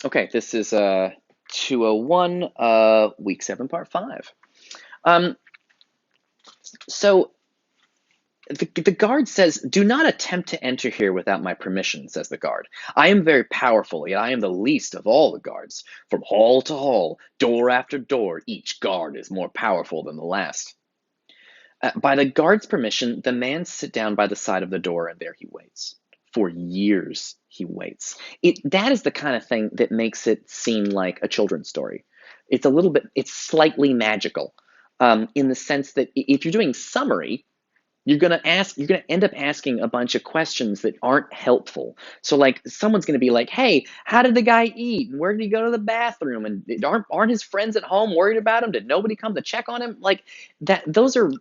Okay, this is 201, week 7, part 5. Um, so the guard says, "Do not attempt to enter here without my permission," says the guard. "I am very powerful, yet I am the least of all the guards. From hall to hall, door after door, each guard is more powerful than the last." By the guard's permission, the man sits down by the side of the door, and there he waits. For years, he waits. That is the kind of thing that makes it seem like a children's story. It's slightly magical, in the sense that if you're doing summary, you're gonna end up asking a bunch of questions that aren't helpful. So like someone's gonna be like, "Hey, how did the guy eat? And where did he go to the bathroom? And aren't his friends at home worried about him? Did nobody come to check on him?" Like that. Those are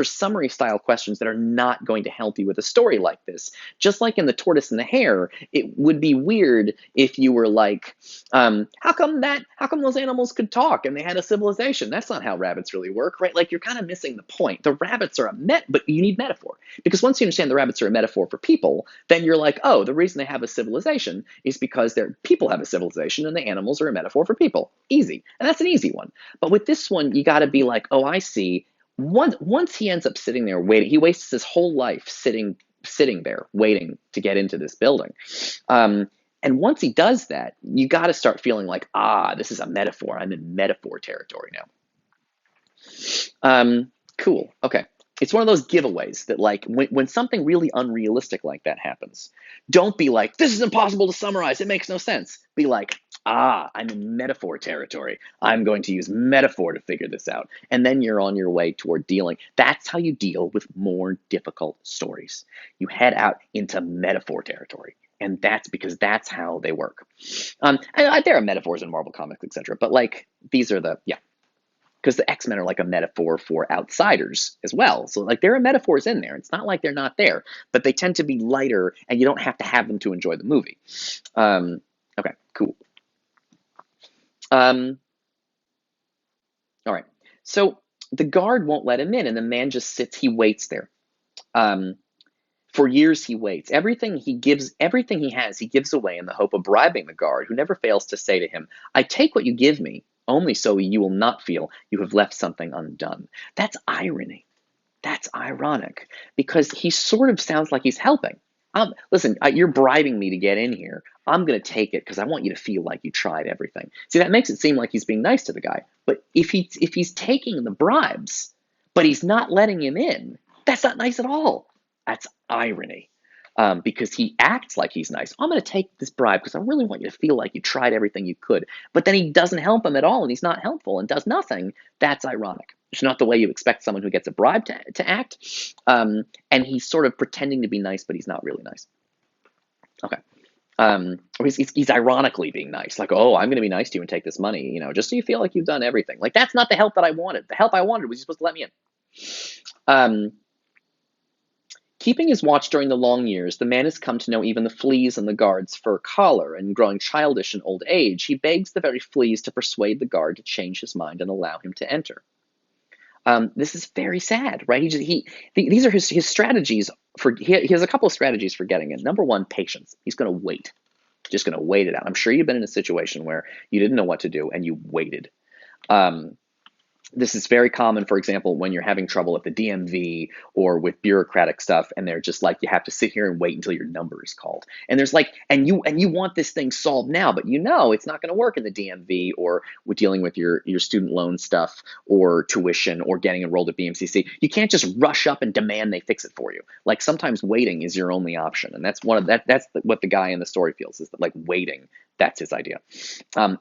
summary style questions that are not going to help you with a story like this. Just like in The Tortoise and the Hare, it would be weird if you were like, how come those animals could talk and they had a civilization? That's not how rabbits really work, right? Like you're kind of missing the point. The rabbits are but you need metaphor. Because once you understand the rabbits are a metaphor for people, then you're like, oh, the reason they have a civilization is because their people have a civilization and the animals are a metaphor for people. Easy. And that's an easy one. But with this one, you got to be like, oh, I see. Once he ends up sitting there waiting, he wastes his whole life sitting there waiting to get into this building. And once he does that, you got to start feeling like, this is a metaphor. I'm in metaphor territory now. Cool. Okay. It's one of those giveaways that, like, when something really unrealistic like that happens, don't be like, this is impossible to summarize. It makes no sense. Be like, I'm in metaphor territory. I'm going to use metaphor to figure this out. And then you're on your way toward dealing. That's how you deal with more difficult stories. You head out into metaphor territory. And that's because that's how they work. There are metaphors in Marvel Comics, etc. But, like, these are yeah, because the X-Men are like a metaphor for outsiders as well. So like there are metaphors in there. It's not like they're not there, but they tend to be lighter, and you don't have to have them to enjoy the movie. Okay, cool. Um, all right. So the guard won't let him in, and the man just sits. He waits there. Um, for years he waits. Everything he has, he gives away in the hope of bribing the guard, who never fails to say to him, "I take what you give me, only so you will not feel you have left something undone." That's irony. That's ironic because he sort of sounds like he's helping. Listen, you're bribing me to get in here. I'm going to take it because I want you to feel like you tried everything. See, that makes it seem like he's being nice to the guy. But if he's taking the bribes, but he's not letting him in, that's not nice at all. That's irony. Because he acts like he's nice. I'm going to take this bribe because I really want you to feel like you tried everything you could. But then he doesn't help him at all, and he's not helpful and does nothing. That's ironic. It's not the way you expect someone who gets a bribe to act. And he's sort of pretending to be nice, but he's not really nice. Okay. Or he's ironically being nice, like, oh, I'm going to be nice to you and take this money, just so you feel like you've done everything. Like, that's not the help that I wanted. The help I wanted was you supposed to let me in. Um, Keeping his watch during the long years, the man has come to know even the fleas in the guard's fur collar, and growing childish in old age, he begs the very fleas to persuade the guard to change his mind and allow him to enter. This is very sad, right? These are his strategies he has a couple of strategies for getting in. Number one, patience. He's going to wait, just going to wait it out. I'm sure you've been in a situation where you didn't know what to do and you waited. Um, this is very common, for example, when you're having trouble at the DMV or with bureaucratic stuff, and they're just like, you have to sit here and wait until your number is called. And there's like, and you want this thing solved now, but it's not going to work in the DMV, or with dealing with your student loan stuff or tuition or getting enrolled at BMCC. You can't just rush up and demand they fix it for you. Like sometimes waiting is your only option, and that's what the guy in the story feels, is that like waiting. That's his idea.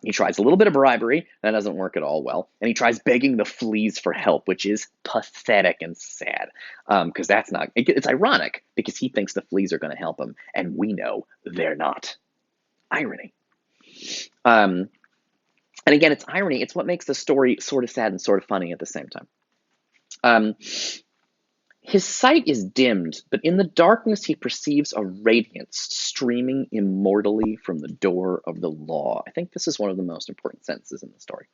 He tries a little bit of bribery. That doesn't work at all well. And he tries begging the fleas for help, which is pathetic and sad. Because it's ironic because he thinks the fleas are going to help him. And we know they're not. Irony. And again, it's irony. It's what makes the story sort of sad and sort of funny at the same time. His sight is dimmed, but in the darkness he perceives a radiance streaming immortally from the door of the law. I think this is one of the most important sentences in the story.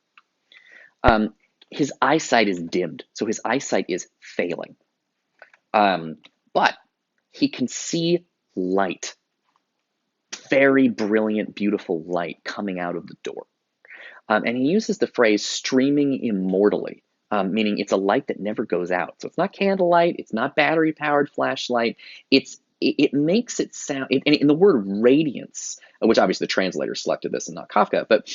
His eyesight is dimmed, so his eyesight is failing. But he can see light. very brilliant, beautiful light coming out of the door. And he uses the phrase streaming immortally, meaning it's a light that never goes out. So it's not candlelight, it's not battery powered flashlight. It makes it sound, and in the word radiance, which obviously the translator selected this and not Kafka, but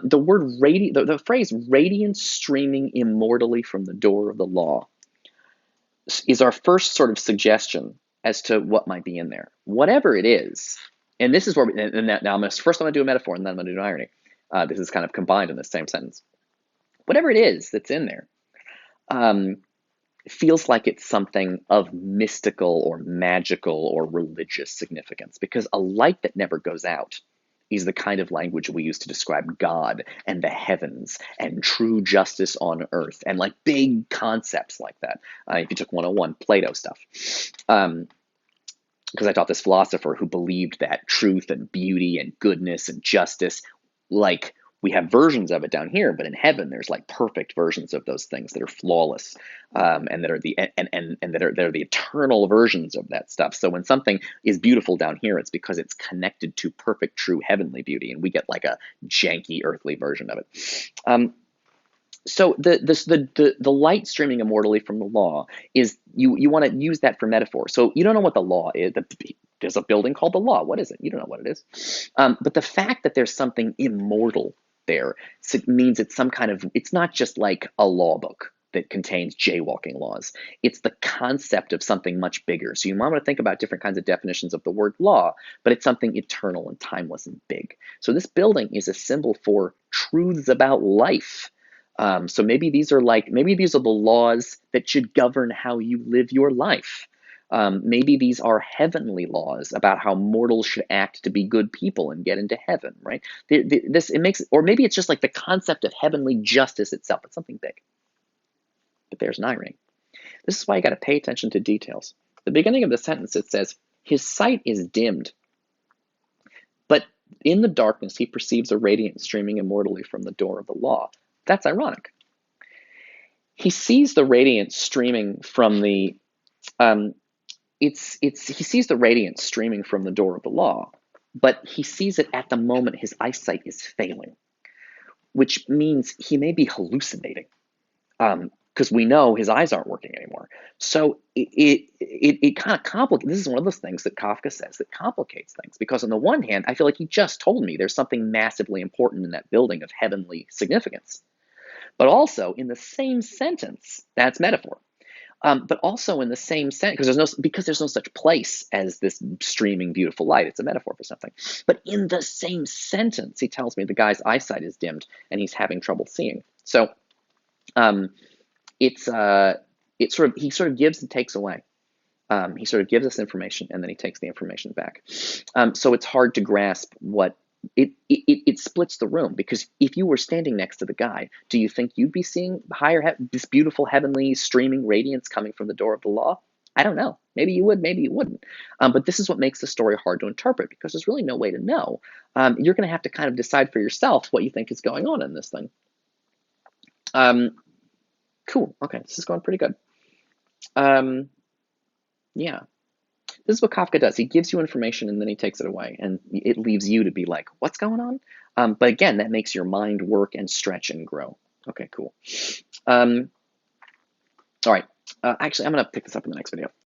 the word the phrase radiance streaming immortally from the door of the law is our first sort of suggestion as to what might be in there. Whatever it is, and this is where, now first I'm going to do a metaphor and then I'm going to do an irony. This is kind of combined in the same sentence. Whatever it is that's in there um, feels like it's something of mystical or magical or religious significance, because a light that never goes out is the kind of language we use to describe God and the heavens and true justice on earth and like big concepts like that. If you took 101 Plato stuff. Because I taught this philosopher who believed that truth and beauty and goodness and justice, like we have versions of it down here, but in heaven there's like perfect versions of those things that are flawless, and that are the and that are they're the eternal versions of that stuff. So when something is beautiful down here, it's because it's connected to perfect, true heavenly beauty, and we get like a janky earthly version of it. So the light streaming immortally from the law is you want to use that for metaphor. So you don't know what the law is. There's a building called the law. What is it? You don't know what it is. But the fact that there's something immortal there means it's some kind of, it's not just like a law book that contains jaywalking laws. It's the concept of something much bigger. So you might want to think about different kinds of definitions of the word law, but it's something eternal and timeless and big. So this building is a symbol for truths about life. So maybe these are the laws that should govern how you live your life. Maybe these are heavenly laws about how mortals should act to be good people and get into heaven, right? Or maybe it's just like the concept of heavenly justice itself. It's something big. But there's an irony. This is why you got to pay attention to details. The beginning of the sentence, it says, his sight is dimmed, but in the darkness he perceives a radiance streaming immortally from the door of the law. That's ironic. He sees the radiance streaming from the he sees the radiance streaming from the door of the law, but he sees it at the moment his eyesight is failing, which means he may be hallucinating, because we know his eyes aren't working anymore. So it kind of complicates. This is one of those things that Kafka says that complicates things, because on the one hand, I feel like he just told me there's something massively important in that building of heavenly significance. But also in the same sentence, that's metaphor. But also in the same sentence, because there's no such place as this streaming beautiful light. It's a metaphor for something. But in the same sentence, he tells me the guy's eyesight is dimmed and he's having trouble seeing. So he sort of gives and takes away. He sort of gives us information and then he takes the information back. So it's hard to grasp what. It splits the room, because if you were standing next to the guy, do you think you'd be seeing this beautiful heavenly streaming radiance coming from the door of the law? I don't know. Maybe you would, maybe you wouldn't. But this is what makes the story hard to interpret, because there's really no way to know. You're going to have to kind of decide for yourself what you think is going on in this thing. Cool. Okay, this is going pretty good. Yeah. This is what Kafka does. He gives you information and then he takes it away, and it leaves you to be like, what's going on? But again, that makes your mind work and stretch and grow. Okay, cool. All right. Actually, I'm going to pick this up in the next video.